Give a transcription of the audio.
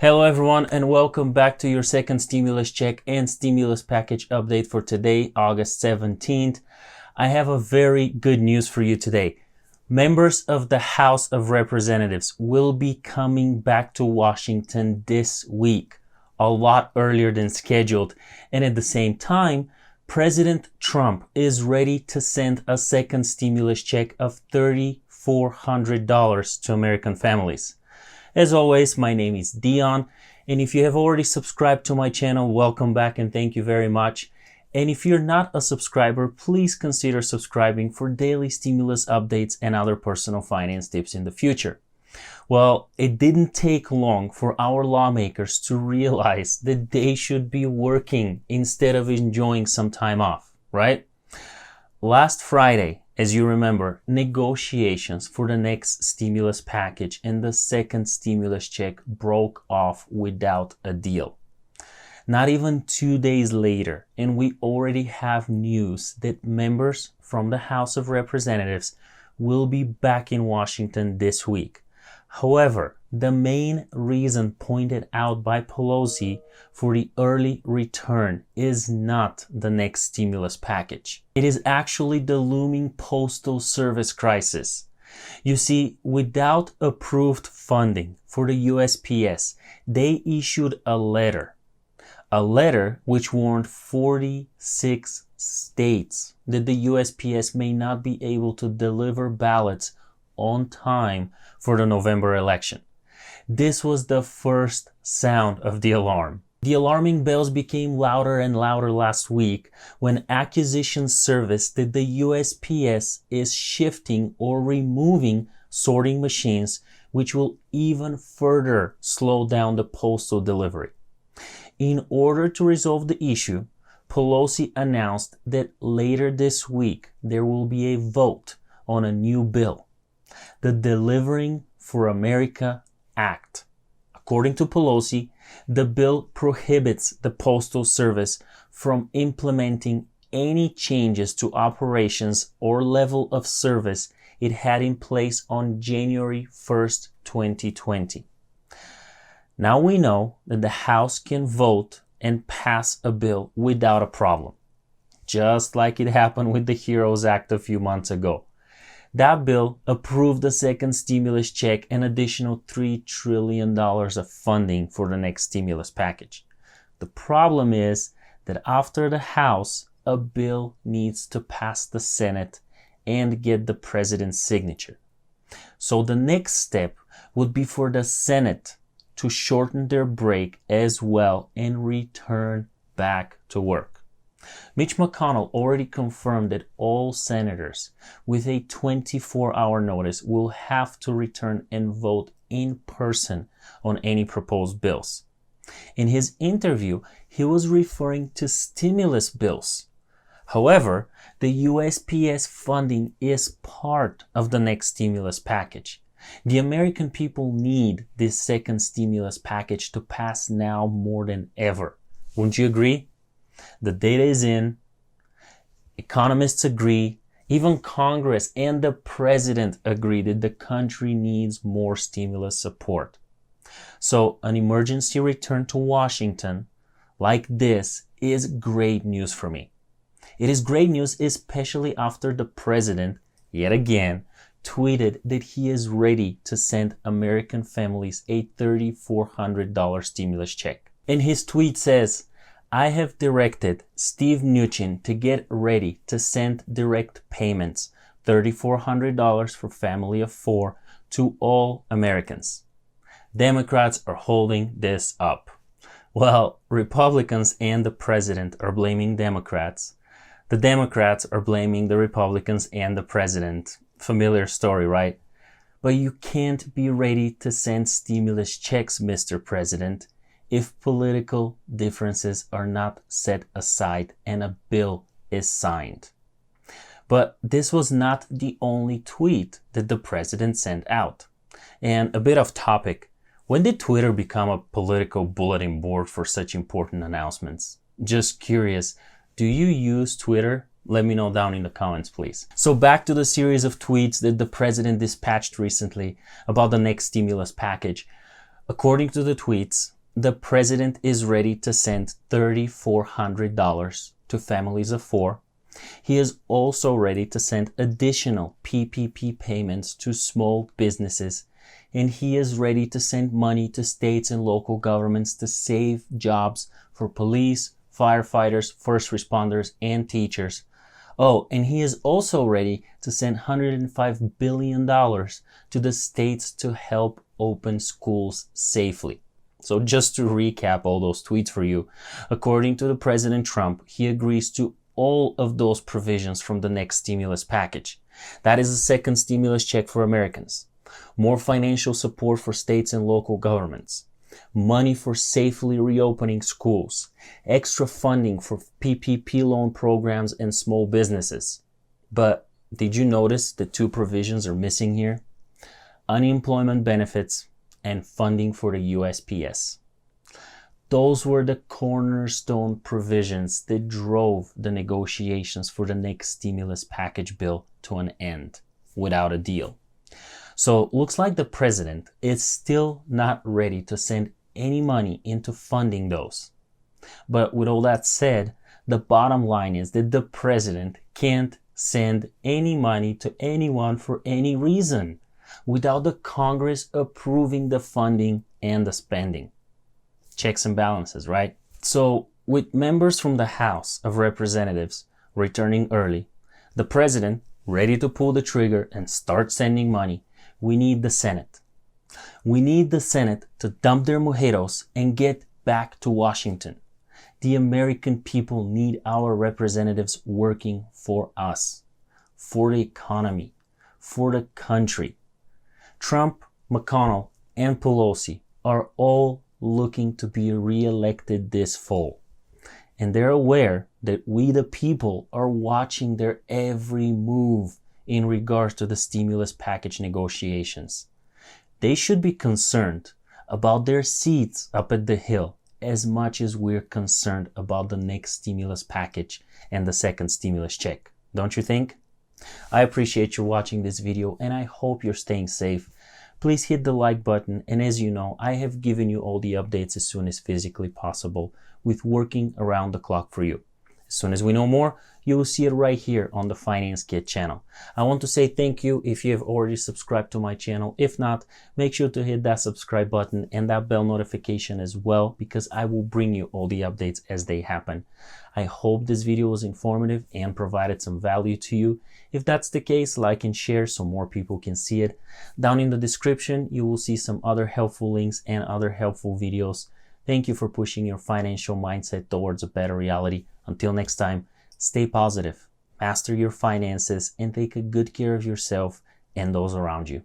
Hello everyone, and welcome back to your second stimulus check and stimulus package update for today, August 17th. I have a very good news for you today. Members of the House of Representatives will be coming back to Washington this week, a lot earlier than scheduled, and at the same time, President Trump is ready to send a second stimulus check of $3,400 to American families. As always, my name is Dion, and if you have already subscribed to my channel, welcome back and thank you very much. And if you're not a subscriber, please consider subscribing for daily stimulus updates and other personal finance tips in the future. Well, it didn't take long for our lawmakers to realize that they should be working instead of enjoying some time off, right? Last Friday, as you remember, negotiations for the next stimulus package and the second stimulus check broke off without a deal. Not even 2 days later, and we already have news that members from the House of Representatives will be back in Washington this week. However, the main reason pointed out by Pelosi for the early return is not the next stimulus package. It is actually the looming Postal Service crisis. You see, without approved funding for the USPS, they issued a letter which warned 46 states that the USPS may not be able to deliver ballots on time for the November election. This was the first sound of the alarm. The alarming bells became louder and louder last week when acquisitions surfaced that the USPS is shifting or removing sorting machines, which will even further slow down the postal delivery. In order to resolve the issue, Pelosi announced that later this week there will be a vote on a new bill, the Delivering for America Act. According to Pelosi, the bill prohibits the Postal Service from implementing any changes to operations or level of service it had in place on January 1st, 2020. Now we know that the House can vote and pass a bill without a problem, just like it happened with the HEROES Act a few months ago. That bill approved the second stimulus check and additional $3 trillion of funding for the next stimulus package. The problem is that after the House, a bill needs to pass the Senate and get the president's signature. So the next step would be for the Senate to shorten their break as well and return back to work. Mitch McConnell already confirmed that all senators with a 24-hour notice will have to return and vote in person on any proposed bills. In his interview, he was referring to stimulus bills. However, the USPS funding is part of the next stimulus package. The American people need this second stimulus package to pass now more than ever. Wouldn't you agree? The data is in. Economists agree. Even Congress and the president agree that the country needs more stimulus support. So an emergency return to Washington like this is great news for me. It is great news especially after the president, yet again, tweeted that he is ready to send American families a $3,400 stimulus check. And his tweet says, "I have directed Steve Mnuchin to get ready to send direct payments, $3,400 for family of 4, to all Americans. Democrats are holding this up." Well, Republicans and the president are blaming Democrats. The Democrats are blaming the Republicans and the president. Familiar story, right? But you can't be ready to send stimulus checks, Mr. President, if political differences are not set aside and a bill is signed. But this was not the only tweet that the president sent out. And a bit off topic, when did Twitter become a political bulletin board for such important announcements? Just curious, do you use Twitter? Let me know down in the comments, please. So back to the series of tweets that the president dispatched recently about the next stimulus package. According to the tweets, the president is ready to send $3,400 to families of four. He is also ready to send additional PPP payments to small businesses, and he is ready to send money to states and local governments to save jobs for police, firefighters, first responders, and teachers. Oh, and he is also ready to send $105 billion to the states to help open schools safely. So just to recap all those tweets for you, according to the President Trump, he agrees to all of those provisions from the next stimulus package. That is a second stimulus check for Americans, more financial support for states and local governments, money for safely reopening schools, extra funding for PPP loan programs and small businesses. But did you notice the two provisions are missing here? Unemployment benefits and funding for the USPS. Those were the cornerstone provisions that drove the negotiations for the next stimulus package bill to an end without a deal. So looks like the president is still not ready to send any money into funding those. But with all that said, the bottom line is that the president can't send any money to anyone for any reason without the Congress approving the funding and the spending. Checks and balances, right? So with members from the House of Representatives returning early, the president ready to pull the trigger and start sending money, we need the Senate. We need the Senate to dump their mojitos and get back to Washington. The American people need our representatives working for us, for the economy, for the country. Trump, McConnell, and Pelosi are all looking to be re-elected this fall. And they're aware that we the people are watching their every move in regards to the stimulus package negotiations. They should be concerned about their seats up at the Hill as much as we're concerned about the next stimulus package and the second stimulus check. Don't you think? I appreciate you watching this video and I hope you're staying safe. Please hit the like button, and as you know, I have given you all the updates as soon as physically possible with working around the clock for you. As soon as we know more, you will see it right here on the Finance Kid channel. I want to say thank you if you have already subscribed to my channel. If not, make sure to hit that subscribe button and that bell notification as well, because I will bring you all the updates as they happen. I hope this video was informative and provided some value to you. If that's the case, like and share so more people can see it. Down in the description, you will see some other helpful links and other helpful videos. Thank you for pushing your financial mindset towards a better reality. Until next time, stay positive, master your finances, and take a good care of yourself and those around you.